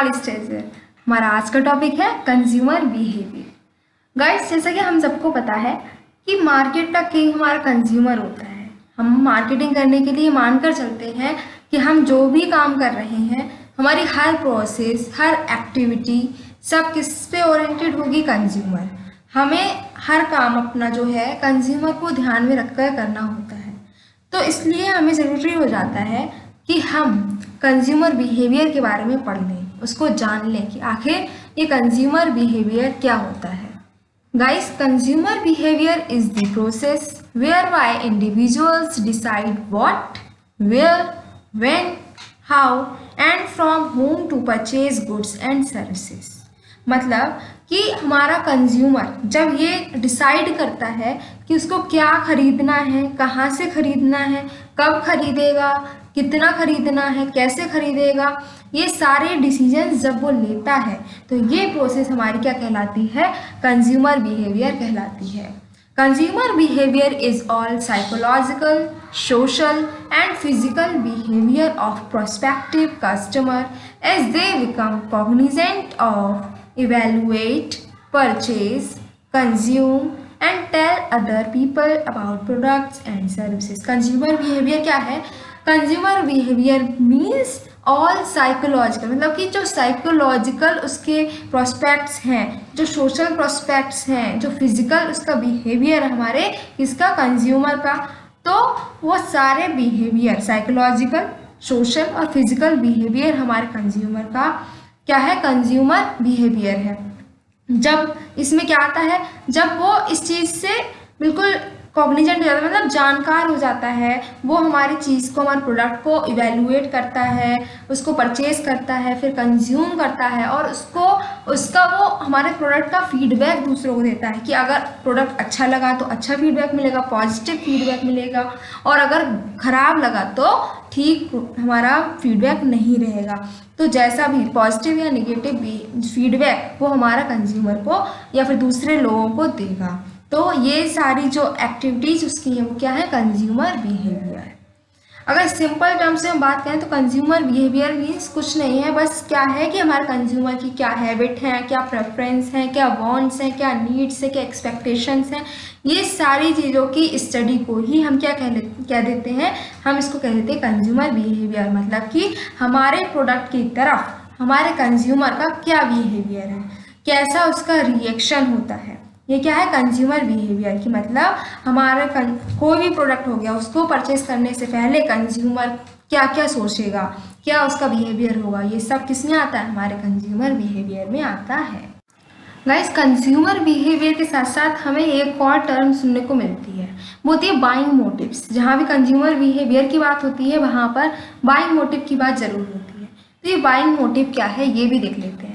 Small stage. हमारा आज का टॉपिक है कंज्यूमर बिहेवियर। गाइस, जैसा कि हम सबको पता है कि मार्केट का किंग हमारा कंज्यूमर होता है। हम मार्केटिंग करने के लिए मानकर चलते हैं कि हम जो भी काम कर रहे हैं, हमारी हर प्रोसेस, हर एक्टिविटी सब किस पे ओरिएंटेड होगी? कंज्यूमर। हमें हर काम अपना जो है कंज्यूमर को ध्यान में रखकर करना होता है। तो इसलिए हमें ज़रूरी हो जाता है कि हम कंज्यूमर बिहेवियर के बारे में पढ़ लें, उसको जान लें कि आखिर ये कंज्यूमर बिहेवियर क्या होता है। Guys, consumer behaviour is the process whereby individuals decide what, where, when, how and from home to purchase goods and services. मतलब कि हमारा कंज्यूमर जब ये डिसाइड करता है कि उसको क्या खरीदना है, कहाँ से खरीदना है, कब खरीदेगा, कितना खरीदना है, कैसे खरीदेगा, ये सारे डिसीजन जब वो लेता है तो ये प्रोसेस हमारी क्या कहलाती है? कंज्यूमर बिहेवियर कहलाती है। Consumer behaviour is all psychological, social and physical behavior of prospective customer as they become cognizant of, evaluate, purchase, consume and tell other people about products and services. Consumer behavior क्या है? Consumer behavior means all psychological, मतलब कि जो psychological उसके prospects हैं, जो social prospects हैं, जो फिजिकल उसका बिहेवियर हमारे किसका? कंज्यूमर का। तो वो सारे बिहेवियर साइकोलॉजिकल, सोशल और फिजिकल बिहेवियर हमारे कंज्यूमर का क्या है? कंज्यूमर बिहेवियर है। जब इसमें क्या आता है? जब वो इस चीज़ से बिल्कुल कॉग्निजेंट हो जाता है, मतलब जानकार हो जाता है, वो हमारी चीज़ को, हमारे प्रोडक्ट को इवेल्युएट करता है, उसको परचेज करता है, फिर कंज्यूम करता है और उसका वो हमारे प्रोडक्ट का फीडबैक दूसरों को देता है कि अगर प्रोडक्ट अच्छा लगा तो अच्छा फीडबैक मिलेगा, पॉजिटिव फीडबैक मिलेगा, और अगर ख़राब लगा तो ठीक हमारा फीडबैक नहीं रहेगा। तो जैसा भी पॉजिटिव या निगेटिव फीडबैक वो हमारा कंज्यूमर को या फिर दूसरे लोगों को देगा। तो ये सारी जो एक्टिविटीज़ उसकी है वो क्या है? Consumer behaviour. अगर सिंपल टर्म से हम बात करें तो कंज्यूमर बिहेवियर मीन्स कुछ नहीं है, बस क्या है कि हमारे कंज्यूमर की क्या हैबिट है, क्या प्रेफरेंस है, क्या वांट्स हैं, क्या नीड्स है, क्या एक्सपेक्टेशंस हैं, ये सारी चीज़ों की स्टडी को ही हम क्या देते हैं? हम इसको कह देते हैं कंज्यूमर बिहेवियर। मतलब कि हमारे प्रोडक्ट की तरफ हमारे कंज्यूमर का क्या बिहेवियर है, कैसा उसका रिएक्शन होता है, ये क्या है? कंज्यूमर बिहेवियर की मतलब हमारा कोई भी प्रोडक्ट हो गया, उसको परचेज करने से पहले कंज्यूमर क्या क्या सोचेगा, क्या उसका बिहेवियर होगा, ये सब किस में आता है? हमारे कंज्यूमर बिहेवियर में आता है। गाइस, कंज्यूमर बिहेवियर के साथ साथ हमें एक और टर्म सुनने को मिलती है, वो होती है बाइंग मोटिव्स। जहाँ भी कंज्यूमर बिहेवियर की बात होती है वहाँ पर बाइंग मोटिव की बात जरूर होती है। तो ये बाइंग मोटिव क्या है ये भी देख लेते हैं।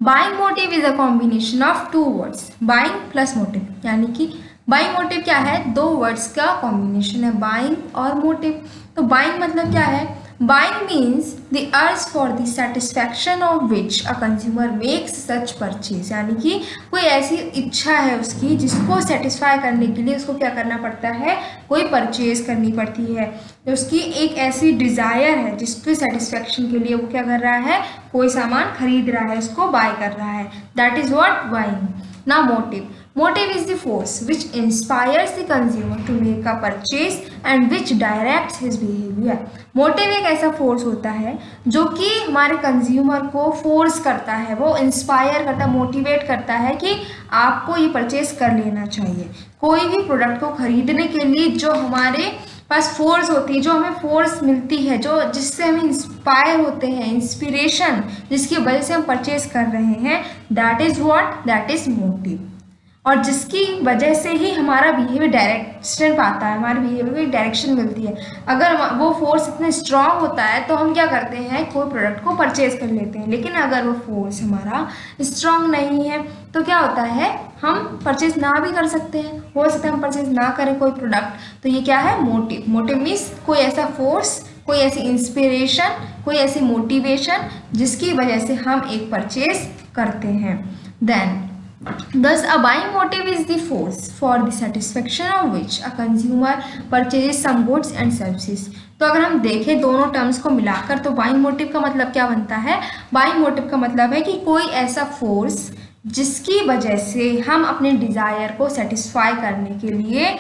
Buying motive is a combination of two words, buying plus motive. यानी कि बाइंग मोटिव क्या है? दो वर्ड्स का कॉम्बिनेशन है, बाइंग और मोटिव। तो बाइंग मतलब क्या है? Buying means the urge for the satisfaction of which a consumer makes such purchase. यानी कि कोई ऐसी इच्छा है उसकी जिसको सेटिस्फाई करने के लिए उसको क्या करना पड़ता है? कोई परचेज करनी पड़ती है। तो उसकी एक ऐसी डिज़ायर है जिसके सेटिस्फैक्शन के लिए वो क्या कर रहा है? कोई सामान खरीद रहा है, उसको बाय कर रहा है। That is what buying. ना motive, motive is the force which inspires the consumer to make a purchase and which directs his behavior. motive एक ऐसा फोर्स होता है जो कि हमारे कंज्यूमर को फोर्स करता है, वो इंस्पायर करता है, मोटिवेट करता है कि आपको ये परचेज कर लेना चाहिए। कोई भी प्रोडक्ट को खरीदने के लिए जो हमारे पास फोर्स होती है, जो हमें फोर्स मिलती है, जो जिससे हम इंस्पायर होते हैं, इंस्पिरेशन जिसकी वजह से हम परचेज कर रहे हैं, that is what? That is motive. और जिसकी वजह से ही हमारा बिहेवियर डायरेक्शन पाता है, हमारे बिहेवियर को एक डायरेक्शन मिलती है। अगर वो फोर्स इतना स्ट्रांग होता है तो हम क्या करते हैं? कोई प्रोडक्ट को परचेज कर लेते हैं। लेकिन अगर वो फोर्स हमारा स्ट्रांग नहीं है तो क्या होता है? हम परचेज ना भी कर सकते हैं, हो सकता है हम परचेज ना करें कोई प्रोडक्ट। तो ये क्या है? मोटिव। मोटिव मीन्स कोई ऐसा फोर्स, कोई ऐसी इंस्पिरेशन, कोई ऐसी मोटिवेशन जिसकी वजह से हम एक परचेज करते हैं। Then thus a buying motive is the force for the satisfaction of which a consumer purchases some goods and services. तो अगर हम देखें दोनों टर्म्स को मिलाकर तो बाइंग मोटिव का मतलब क्या बनता है? बाइंग मोटिव का मतलब है कि कोई ऐसा फोर्स जिसकी वजह से हम अपने डिज़ायर को सेटिस्फाई करने के लिए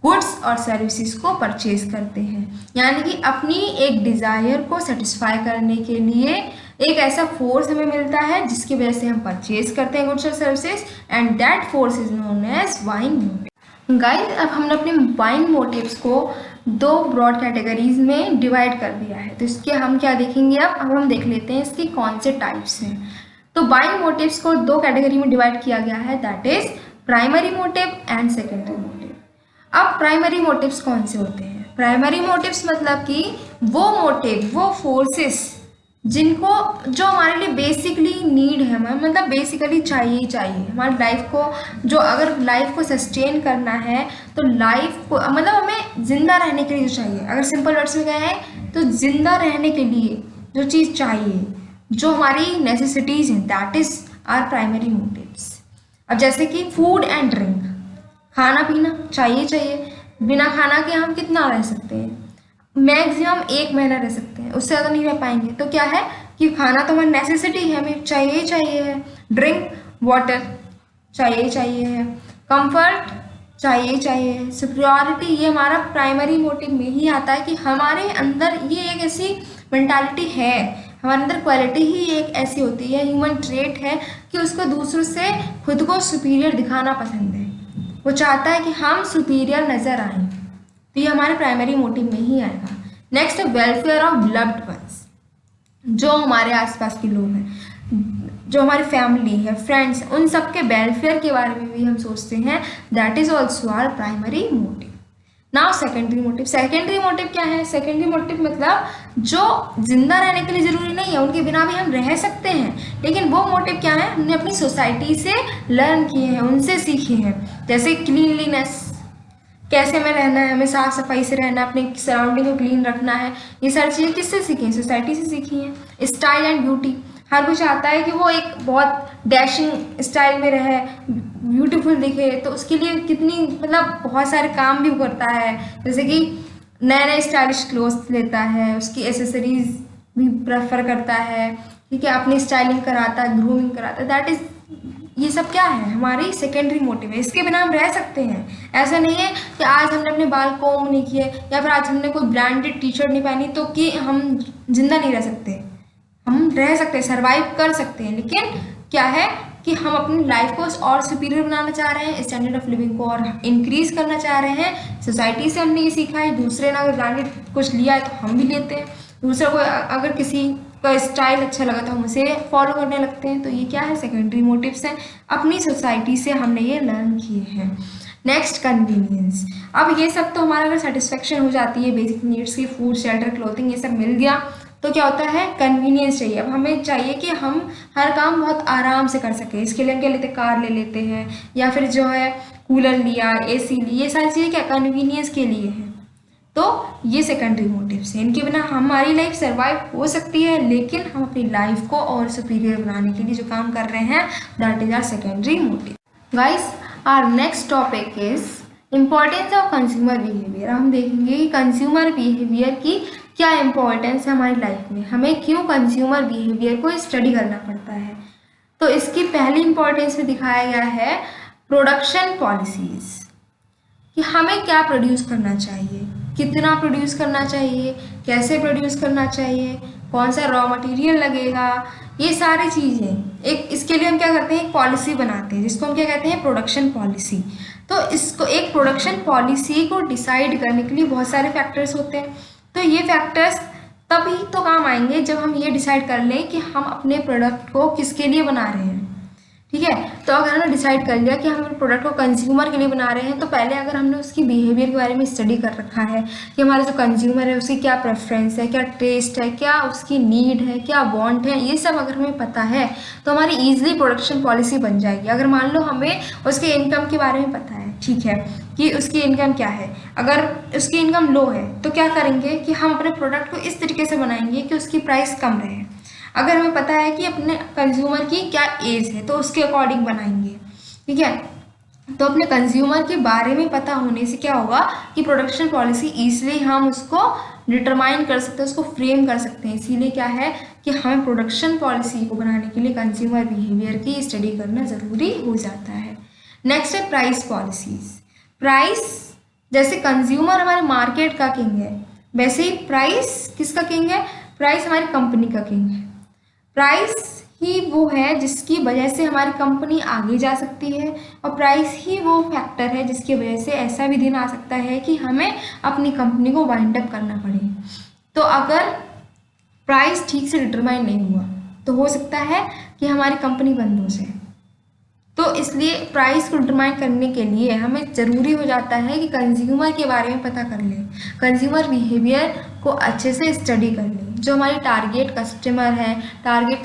गुड्स और सर्विसेज को परचेज करते हैं। यानी कि अपनी एक डिज़ायर को सेटिस्फाई करने के लिए एक ऐसा फोर्स हमें मिलता है जिसकी वजह से हम परचेज करते हैं गुड्स और services, and that force is known as buying motive. Guys, अब हमने अपने बाइंग मोटिव्स को दो ब्रॉड कैटेगरीज में डिवाइड कर दिया है। तो इसके हम क्या देखेंगे? अब हम देख लेते हैं इसके कौन से टाइप्स हैं। तो बाइंग मोटिव्स को दो कैटेगरी में डिवाइड किया गया है, that is primary motive and secondary motive. अब प्राइमरी मोटिव्स कौन से होते हैं? प्राइमरी मोटिव्स मतलब कि वो मोटिव, वो फोर्सेस जिनको, जो हमारे लिए बेसिकली नीड है, मतलब बेसिकली चाहिए ही चाहिए हमारी लाइफ को, जो अगर लाइफ को सस्टेन करना है तो लाइफ को मतलब हमें जिंदा रहने के लिए जो चाहिए, अगर सिंपल वर्ड्स में कहें तो जिंदा रहने के लिए जो चीज़ चाहिए, जो हमारी नेसेसिटीज़ हैं, that is our primary motives. अब जैसे कि फूड एंड ड्रिंक, खाना पीना चाहिए, बिना खाना के हम कितना रह सकते हैं? मैक्सिमम 1 महीना रह सकते हैं, उससे ज़्यादा नहीं रह पाएंगे। तो क्या है कि खाना तो हमारी नेसेसिटी है, हमें चाहिए है। ड्रिंक वाटर चाहिए है। कंफर्ट चाहिए है। सुपीरियॉरिटी, ये हमारा प्राइमरी मोटिव में ही आता है कि हमारे अंदर ये एक ऐसी मेंटालिटी है, हमारे अंदर क्वालिटी ही एक ऐसी होती है, ह्यूमन ट्रेट है कि उसको दूसरों से खुद को सुपीरियर दिखाना पसंद है। वो चाहता है कि हम सुपीरियर नज़र आएं, तो ये हमारे प्राइमरी मोटिव में ही आएगा। नेक्स्ट है वेलफेयर ऑफ लव्ड वंस, जो हमारे आसपास के लोग हैं, जो हमारी फैमिली है, फ्रेंड्स, उन सब के वेलफेयर के बारे में भी हम सोचते हैं, that is also our primary motive. Now secondary motive. Secondary motive क्या है? सेकेंडरी मोटिव मतलब जो जिंदा रहने के लिए जरूरी नहीं है, उनके बिना भी हम रह सकते हैं, लेकिन वो मोटिव क्या है? हमने अपनी सोसाइटी से लर्न किए हैं, उनसे सीखे हैं। जैसे क्लीनलीनेस, कैसे हमें रहना है, हमें साफ सफाई से रहना है, अपने सराउंडिंग को क्लीन रखना है, ये सारी चीज़ें किससे सीखी हैं? सोसाइटी से सीखी हैं। स्टाइल एंड ब्यूटी, हर कोई चाहता है कि वो एक बहुत डैशिंग स्टाइल में रहे, ब्यूटीफुल दिखे, तो उसके लिए कितनी मतलब बहुत सारे काम भी करता है, जैसे कि नए स्टाइलिश क्लोथ्स लेता है, उसकी एसेसरीज भी प्रेफर करता है, ठीक है, अपनी स्टाइलिंग कराता है, ग्रूमिंग कराता है, दैट इज, ये सब क्या है? हमारी सेकेंडरी मोटिव है, इसके बिना हम रह सकते हैं। ऐसा नहीं है कि आज हमने अपने बाल कोम नहीं किए या फिर आज हमने कोई ब्रांडेड टी शर्ट नहीं पहनी तो कि हम जिंदा नहीं रह सकते। हम रह सकते हैं, सर्वाइव कर सकते हैं, लेकिन क्या है कि हम अपनी लाइफ को और सुपीरियर बनाना चाह रहे हैं, स्टैंडर्ड ऑफ लिविंग को और इंक्रीज करना चाह रहे हैं। सोसाइटी से हमने ये सीखा है, दूसरे ने अगर ब्रांडेड कुछ लिया है तो हम भी लेते हैं, दूसरे को अगर किसी का स्टाइल अच्छा लगा तो हम उसे फॉलो करने लगते हैं। तो ये क्या है? सेकेंडरी मोटिव्स हैं, अपनी सोसाइटी से हमने ये लर्न किए हैं। Next, convenience. अब ये सब तो हमारा अगर सेटिस्फेक्शन हो जाती है, बेसिक नीड्स की, फूड, शेल्टर, क्लोथिंग, ये सब मिल गया, तो क्या होता है? कन्वीनियंस चाहिए। अब हमें चाहिए कि हम हर काम बहुत आराम से कर सकें, इसके लिए हम क्या लेते हैं? कार ले लेते हैं, या फिर जो है कूलर लिया, AC ली, ये सारी चीज़ें क्या कन्वीनियंस के लिए हैं। तो ये सेकेंडरी मोटिव्स हैं, इनके बिना हमारी लाइफ सर्वाइव हो सकती है, लेकिन हम अपनी लाइफ को और सुपीरियर बनाने के लिए जो काम कर रहे हैं, that is our secondary motive. Guys, our next topic is importance of consumer behaviour. हम देखेंगे कि कंज्यूमर बिहेवियर की क्या इम्पोर्टेंस है हमारी लाइफ में, हमें क्यों कंज्यूमर बिहेवियर को स्टडी करना पड़ता है। तो इसकी पहली इम्पोर्टेंस में दिखाया गया है प्रोडक्शन पॉलिसीज, कि हमें क्या प्रोड्यूस करना चाहिए, कितना प्रोड्यूस करना चाहिए, कैसे प्रोड्यूस करना चाहिए, कौन सा रॉ मटेरियल लगेगा, ये सारी चीज़ें। एक इसके लिए हम क्या करते हैं? एक पॉलिसी बनाते हैं, जिसको हम क्या कहते हैं? Production policy. तो इसको, एक प्रोडक्शन पॉलिसी को डिसाइड करने के लिए बहुत सारे फैक्टर्स होते हैं। तो ये फैक्टर्स तभी तो काम आएंगे जब हम ये डिसाइड कर लें कि हम अपने प्रोडक्ट को किसके लिए बना रहे हैं, ठीक है। तो अगर हमने डिसाइड कर लिया कि हम प्रोडक्ट को कंज्यूमर के लिए बना रहे हैं, तो पहले अगर हमने उसकी बिहेवियर के बारे में स्टडी कर रखा है कि हमारा जो कंज्यूमर है उसकी क्या प्रेफरेंस है, क्या टेस्ट है, क्या उसकी नीड है, क्या वांट है, ये सब अगर हमें पता है तो हमारी ईजिली प्रोडक्शन पॉलिसी बन जाएगी। अगर मान लो हमें उसके इनकम के बारे में पता है, ठीक है, कि उसकी इनकम क्या है, अगर उसकी इनकम लो है तो क्या करेंगे कि हम अपने प्रोडक्ट को इस तरीके से बनाएंगे कि उसकी प्राइस कम रहे। अगर हमें पता है कि अपने कंज्यूमर की क्या एज है तो उसके अकॉर्डिंग बनाएंगे, ठीक है। तो अपने कंज्यूमर के बारे में पता होने से क्या होगा कि प्रोडक्शन पॉलिसी ईजिली हम उसको डिटरमाइन कर सकते हैं, उसको फ्रेम कर सकते हैं। इसीलिए क्या है कि हमें प्रोडक्शन पॉलिसी को बनाने के लिए कंज्यूमर बिहेवियर की स्टडी करना ज़रूरी हो जाता है। नेक्स्ट है प्राइस पॉलिसीज। प्राइस, जैसे कंज्यूमर हमारे मार्केट का किंग है, वैसे ही प्राइस किसका किंग है? प्राइस हमारी कंपनी का किंग है। प्राइस ही वो है जिसकी वजह से हमारी कंपनी आगे जा सकती है, और प्राइस ही वो फैक्टर है जिसकी वजह से ऐसा भी दिन आ सकता है कि हमें अपनी कंपनी को वाइंड अप करना पड़े। तो अगर प्राइस ठीक से डिटरमाइन नहीं हुआ तो हो सकता है कि हमारी कंपनी बंद हो जाए। तो इसलिए प्राइस को डिटरमाइन करने के लिए हमें ज़रूरी हो जाता है कि कंज्यूमर के बारे में पता कर लें, कंज्यूमर बिहेवियर को अच्छे से स्टडी कर लें। जो हमारी टारगेट कस्टमर है, टारगेट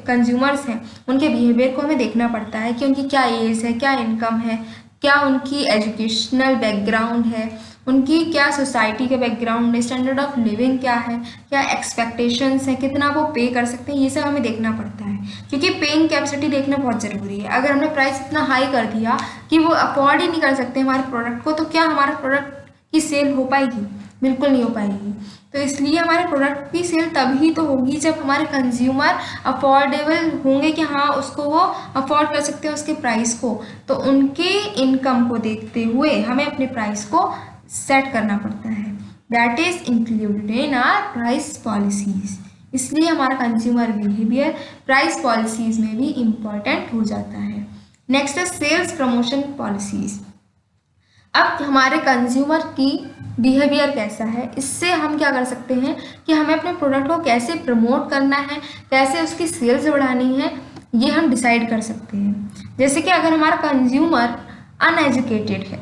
कंज्यूमर्स हैं, उनके बिहेवियर को हमें देखना पड़ता है कि उनकी क्या एज है, क्या इनकम है, क्या उनकी एजुकेशनल बैकग्राउंड है, उनकी क्या सोसाइटी का बैकग्राउंड है, स्टैंडर्ड ऑफ लिविंग क्या है, क्या एक्सपेक्टेशंस है, कितना वो पे कर सकते हैं, ये सब हमें देखना पड़ता है। क्योंकि पेइंग कैपेसिटी देखना बहुत ज़रूरी है। अगर हमने प्राइस इतना हाई कर दिया कि वो अफोर्ड ही नहीं कर सकते हमारे प्रोडक्ट को, तो क्या हमारा प्रोडक्ट की सेल हो पाएगी? बिल्कुल नहीं हो पाएगी। तो इसलिए हमारे प्रोडक्ट की सेल तभी तो होगी जब हमारे कंज्यूमर अफोर्डेबल होंगे, कि हाँ उसको वो अफोर्ड कर सकते हैं उसके प्राइस को। तो उनके इनकम को देखते हुए हमें अपने प्राइस को सेट करना पड़ता है। That is included in our price policies. इसलिए हमारा कंज्यूमर बिहेवियर प्राइस पॉलिसीज में भी इम्पॉर्टेंट हो जाता है। नेक्स्ट है सेल्स प्रमोशन पॉलिसीज। अब हमारे कंज्यूमर की बिहेवियर कैसा है, इससे हम क्या कर सकते हैं कि हमें अपने प्रोडक्ट को कैसे प्रमोट करना है, कैसे उसकी सेल्स बढ़ानी है, ये हम डिसाइड कर सकते हैं। जैसे कि अगर हमारा कंज्यूमर अनएजुकेटेड है,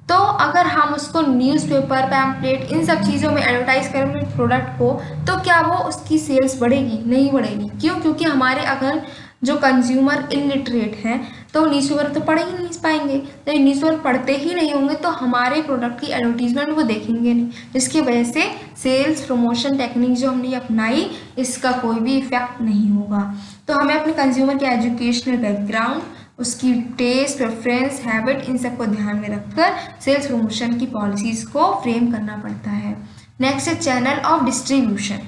तो अगर हम उसको न्यूज़पेपर, पैम्पलेट, इन सब चीज़ों में एडवर्टाइज करें अपने प्रोडक्ट को, तो क्या वो उसकी सेल्स बढ़ेगी? नहीं बढ़ेगी। क्यों? क्योंकि हमारे अगर जो कंज्यूमर इलिटरेट हैं तो न्यूज़पेपर तो पढ़ ही नहीं पाएंगे। तो न्यूज़पेपर पढ़ते ही नहीं होंगे तो हमारे प्रोडक्ट की एडवर्टीजमेंट वो देखेंगे नहीं, जिसकी वजह से सेल्स प्रमोशन टेक्निक जो हमने अपनाई इसका कोई भी इफेक्ट नहीं होगा। तो हमें अपने कंज्यूमर के एजुकेशनल बैकग्राउंड, उसकी टेस्ट, प्रेफरेंस, हैबिट, इन सब को ध्यान में रखकर सेल्स प्रमोशन की पॉलिसीज़ को फ्रेम करना पड़ता है। नेक्स्ट है चैनल ऑफ डिस्ट्रीब्यूशन,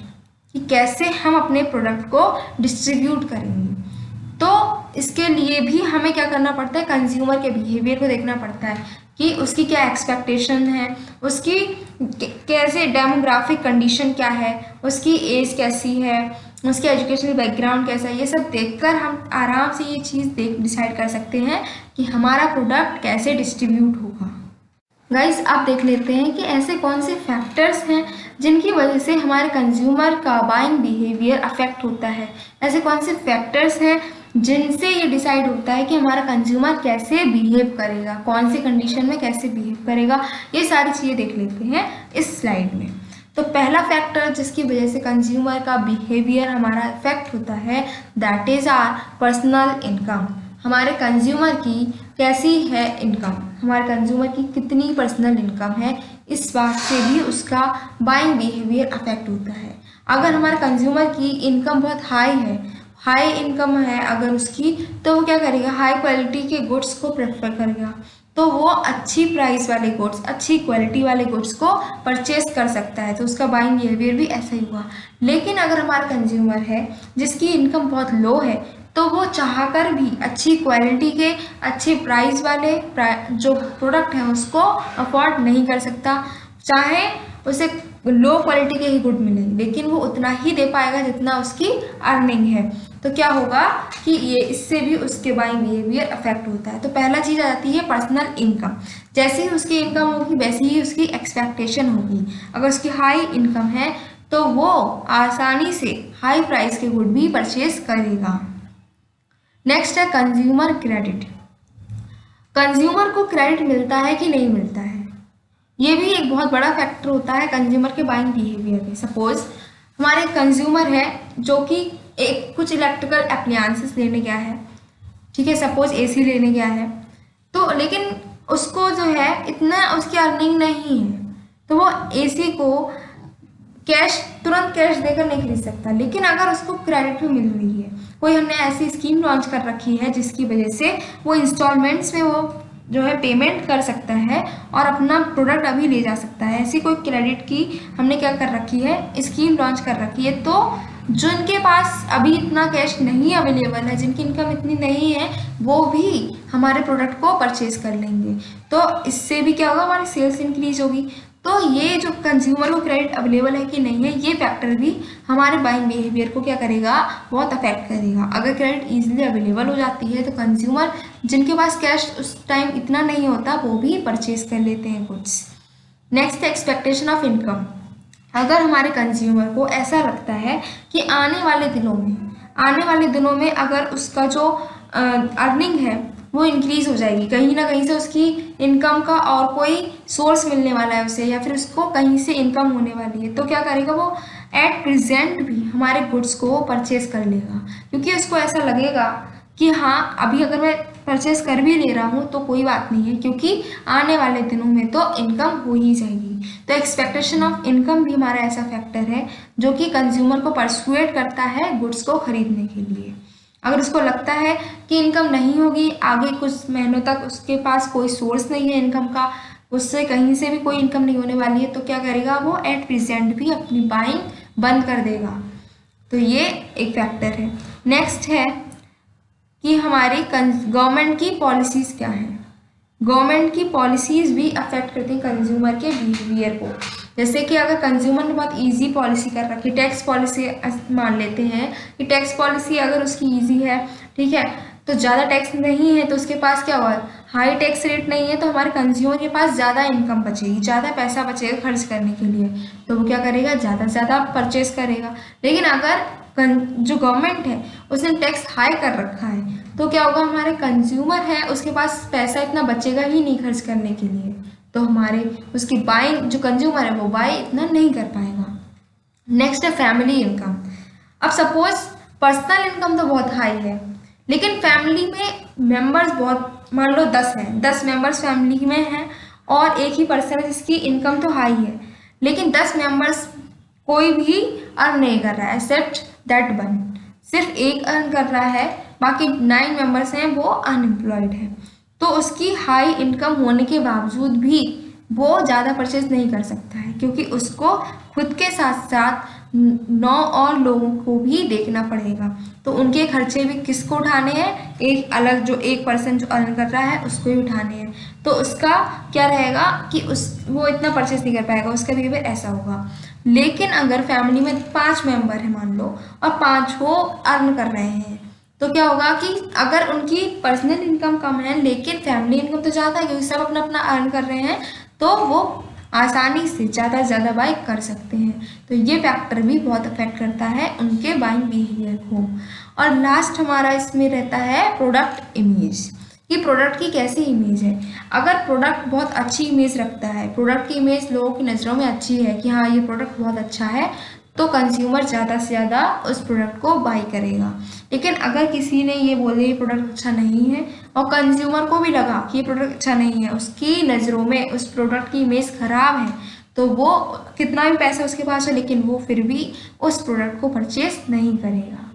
कि कैसे हम अपने प्रोडक्ट को डिस्ट्रीब्यूट करेंगे। तो इसके लिए भी हमें क्या करना पड़ता है? कंज्यूमर के बिहेवियर को देखना पड़ता है कि उसकी क्या एक्सपेक्टेशन है, उसकी कैसे डेमोग्राफिक कंडीशन क्या है, उसकी एज कैसी है, उसके एजुकेशनल बैकग्राउंड कैसा है। ये सब देखकर हम आराम से ये चीज़ डिसाइड कर सकते हैं कि हमारा प्रोडक्ट कैसे डिस्ट्रीब्यूट होगा। गाइस, आप देख लेते हैं कि ऐसे कौन से फैक्टर्स हैं जिनकी वजह से हमारे कंज्यूमर का बाइंग बिहेवियर अफेक्ट होता है। ऐसे कौन से फैक्टर्स हैं जिनसे ये डिसाइड होता है कि हमारा कंज्यूमर कैसे बिहेव करेगा, कौन सी कंडीशन में कैसे बिहेव करेगा। ये सारी चीज़ें देख लेते हैं इस स्लाइड में। तो पहला फैक्टर जिसकी वजह से कंज्यूमर का बिहेवियर हमारा इफेक्ट होता है, that is our personal income. हमारे कंज्यूमर की कैसी है इनकम, हमारे कंज्यूमर की कितनी पर्सनल इनकम है, इस बात से भी उसका बाइंग बिहेवियर अफेक्ट होता है। अगर हमारे कंज्यूमर की इनकम बहुत हाई है, हाई इनकम है अगर उसकी, तो वो क्या करेगा? हाई क्वालिटी के गुड्स को प्रेफर करेगा। तो वो अच्छी प्राइस वाले गुड्स, अच्छी क्वालिटी वाले गुड्स को परचेस कर सकता है, तो उसका बाइंग बिहेवियर भी ऐसा ही हुआ। लेकिन अगर हमारा कंज्यूमर है जिसकी इनकम बहुत लो है, तो वो चाहकर भी अच्छी क्वालिटी के, अच्छे प्राइस वाले जो प्रोडक्ट हैं उसको अफोर्ड नहीं कर सकता। चाहे उसे लो क्वालिटी के ही गुड मिले, लेकिन वो उतना ही दे पाएगा जितना उसकी अर्निंग है। तो क्या होगा कि ये इससे भी उसके बाइंग बिहेवियर अफेक्ट होता है। तो पहला चीज़ आ जाती है पर्सनल इनकम। जैसे ही उसकी इनकम होगी वैसे ही उसकी एक्सपेक्टेशन होगी। अगर उसकी हाई इनकम है तो वो आसानी से हाई प्राइस के गुड भी परचेज करेगा। नेक्स्ट है कंज्यूमर क्रेडिट। कंज्यूमर को क्रेडिट मिलता है कि नहीं मिलता है, ये भी एक बहुत बड़ा फैक्टर होता है कंज्यूमर के बाइंग बिहेवियर में। सपोज हमारे कंज्यूमर है जो कि एक कुछ इलेक्ट्रिकल अप्लायंसेस लेने गया है, ठीक है, सपोज एसी लेने गया है, तो लेकिन उसको जो है इतना उसकी अर्निंग नहीं है, तो वो एसी को तुरंत कैश देकर नहीं खरीद सकता। लेकिन अगर उसको क्रेडिट में मिल रही है कोई हमने ऐसी स्कीम लॉन्च कर रखी है जिसकी वजह से वो इंस्टॉलमेंट्स में वो जो है पेमेंट कर सकता है और अपना प्रोडक्ट अभी ले जा सकता है। ऐसी कोई क्रेडिट की हमने क्या कर रखी है, स्कीम लॉन्च कर रखी है। तो जिनके पास अभी इतना कैश नहीं अवेलेबल है, जिनकी इनकम इतनी नहीं है, वो भी हमारे प्रोडक्ट को परचेज कर लेंगे। तो इससे भी क्या होगा, हमारी सेल्स इंक्रीज होगी। तो ये जो कंज्यूमर को क्रेडिट अवेलेबल है कि नहीं है, ये फैक्टर भी हमारे बाइंग बिहेवियर को क्या करेगा, बहुत अफेक्ट करेगा। अगर क्रेडिट इजीली अवेलेबल हो जाती है तो कंज्यूमर जिनके पास कैश उस टाइम इतना नहीं होता, वो भी परचेज कर लेते हैं goods. Next, expectation of income. अगर हमारे कंज्यूमर को ऐसा लगता है कि आने वाले दिनों में अगर उसका जो अर्निंग है वो इंक्रीज हो जाएगी, कहीं ना कहीं से उसकी इनकम का और कोई सोर्स मिलने वाला है उसे, या फिर उसको कहीं से इनकम होने वाली है, तो क्या करेगा, वो एट प्रेजेंट भी हमारे गुड्स को परचेज कर लेगा। क्योंकि उसको ऐसा लगेगा कि हाँ, अभी अगर मैं परचेज कर भी ले रहा हूँ तो कोई बात नहीं है, क्योंकि आने वाले दिनों में तो इनकम हो ही जाएगी। तो एक्सपेक्टेशन ऑफ इनकम भी हमारा ऐसा फैक्टर है जो कि कंज्यूमर को परसुएट करता है गुड्स को खरीदने के लिए। अगर उसको लगता है कि इनकम नहीं होगी आगे कुछ महीनों तक, उसके पास कोई सोर्स नहीं है इनकम का, उससे कहीं से भी कोई इनकम नहीं होने वाली है, तो क्या करेगा, वो एट प्रेजेंट भी अपनी बाइंग बंद कर देगा। तो ये एक फैक्टर है। नेक्स्ट है कि हमारी गवर्नमेंट की पॉलिसीज़ क्या हैं। गवर्नमेंट की पॉलिसीज़ भी अफेक्ट करती हैं कंज्यूमर के बिहेवियर को। जैसे कि अगर कंज्यूमर ने बहुत इजी पॉलिसी कर रखी, टैक्स पॉलिसी मान लेते हैं कि टैक्स पॉलिसी अगर उसकी इजी है, ठीक है, तो ज़्यादा टैक्स नहीं है, तो उसके पास क्या हुआ, हाई टैक्स रेट नहीं है, तो हमारे कंज्यूमर के पास ज़्यादा इनकम बचेगी, ज़्यादा पैसा बचेगा खर्च करने के लिए, तो वो क्या करेगा, ज़्यादा से ज़्यादा परचेज करेगा। लेकिन अगर जो गवर्नमेंट है उसने टैक्स हाई कर रखा है, तो क्या होगा, हमारे कंज्यूमर है उसके पास पैसा इतना बचेगा ही नहीं खर्च करने के लिए, तो हमारे उसकी बाइंग, जो कंज्यूमर है वो बाय इतना नहीं कर पाएगा। नेक्स्ट है फैमिली इनकम। अब सपोज पर्सनल इनकम तो बहुत हाई है, लेकिन फैमिली में मेंबर्स बहुत, मान लो 10 हैं, 10 मेंबर्स फैमिली में हैं और एक ही पर्सन है जिसकी इनकम तो हाई है, लेकिन 10 मेंबर्स कोई भी अर्न नहीं कर रहा है एक्सेप्ट दैट वन, सिर्फ एक अर्न कर रहा है, बाकी 9 मेंबर्स हैं वो अनएम्प्लॉयड है। तो उसकी हाई इनकम होने के बावजूद भी वो ज़्यादा परचेज नहीं कर सकता है, क्योंकि उसको खुद के साथ साथ 9 और लोगों को भी देखना पड़ेगा। तो उनके खर्चे भी किसको उठाने हैं, एक अलग जो एक पर्सन जो अर्न कर रहा है उसको ही उठाने हैं। तो उसका क्या रहेगा कि वो इतना परचेज नहीं कर पाएगा, उसका बिहेवियर ऐसा होगा। लेकिन अगर फैमिली में 5 मेंबर है मान लो, और 5 वो अर्न कर रहे हैं, तो क्या होगा कि अगर उनकी पर्सनल इनकम कम है लेकिन फैमिली इनकम तो ज़्यादा है, क्योंकि सब अपना अपना अर्न कर रहे हैं, तो वो आसानी से ज़्यादा से ज़्यादा बाई कर सकते हैं। तो ये फैक्टर भी बहुत अफेक्ट करता है उनके बाइंग बिहेवियर को। और लास्ट हमारा इसमें रहता है प्रोडक्ट इमेज, कि प्रोडक्ट की कैसी इमेज है। अगर प्रोडक्ट बहुत अच्छी इमेज रखता है, प्रोडक्ट की इमेज लोगों की नज़रों में अच्छी है कि हाँ ये प्रोडक्ट बहुत अच्छा है, तो कंज्यूमर ज़्यादा से ज़्यादा उस प्रोडक्ट को बाई करेगा। लेकिन अगर किसी ने ये बोले ये प्रोडक्ट अच्छा नहीं है और कंज्यूमर को भी लगा कि ये प्रोडक्ट अच्छा नहीं है, उसकी नज़रों में उस प्रोडक्ट की इमेज ख़राब है, तो वो कितना भी पैसा उसके पास है लेकिन वो फिर भी उस प्रोडक्ट को परचेज नहीं करेगा।